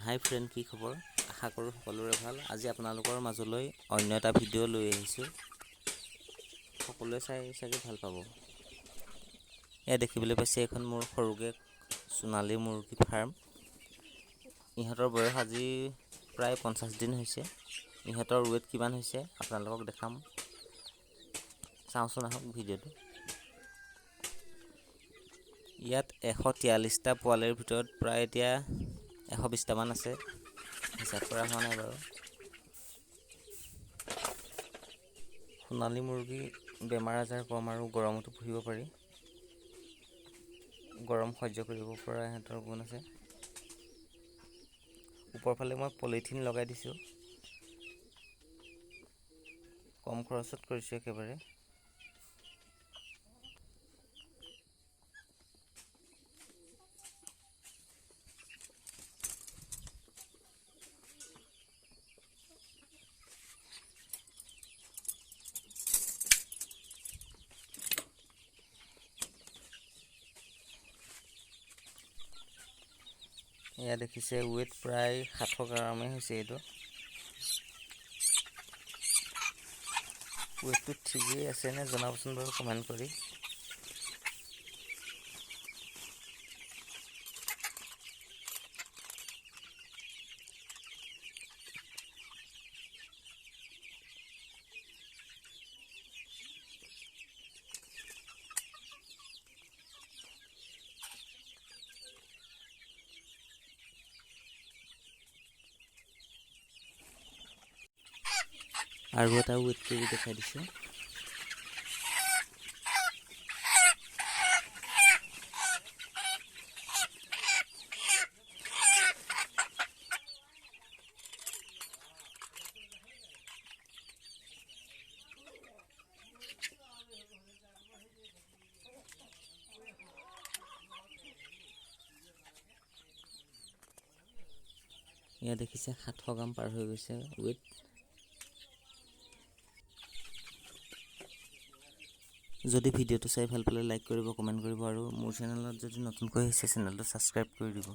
হাই friend, কি খবৰ? আশা কৰোঁ সকলোৰে ভাল। আজি আপোনালোকৰ মাজলৈ অন্য এটা ভিডিঅ' লৈ আহিছোঁ। সকলোৱে চাগে ভাল পাব। এয়া দেখিবলৈ পাইছে এখন মোৰ সৰুকৈ সোণালী মুৰ্গী ফাৰ্ম। ইহঁতৰ বয়স আজি প্ৰায় 50 দিন হৈছে। ইহঁতৰ ৱেইট কিমান হৈছে আপোনালোকক দেখাম। চাওঁচোন আহক ভিডিঅ'টো। ইয়াত 143টা পোৱালিৰ ভিতৰত প্ৰায় এতিয়া 120টামান আছে। হিচাপ কৰা হোৱা নাই বাৰু। সোণালী মুৰ্গী বেমাৰ আজাৰ কম আৰু গৰমতো পুহিব পাৰি। গৰম সহ্য কৰিব পৰা ইহঁতৰ গুণ আছে। ওপৰ ফালে মই পলিথিন লগাই দিছোঁ। কম খৰচত কৰিছোঁ একেবাৰে। এয়া দেখিছে ৱেইট প্ৰায় 700 গ্ৰামেই হৈছে এইটো। ৱেইটটো ঠিকেই আছে নে জনাবচোন বাৰু কমেণ্ট কৰি। আৰু এটা ৱেইট কৰি দেখাই দিছোঁ। এয়া দেখিছে 700 গ্ৰাম পাৰ হৈ গৈছে ৱেইট। যদি ভিডিঅ'টো চাই ভাল পালে লাইক কৰিব, কমেণ্ট কৰিব আৰু মোৰ চেনেলত যদি নতুনকৈ আহিছে চেনেলটো ছাবস্ক্ৰাইব কৰি দিব।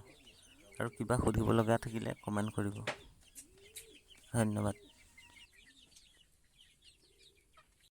আৰু কিবা সুধিব লগা থাকিলে কমেণ্ট কৰিব। ধন্যবাদ।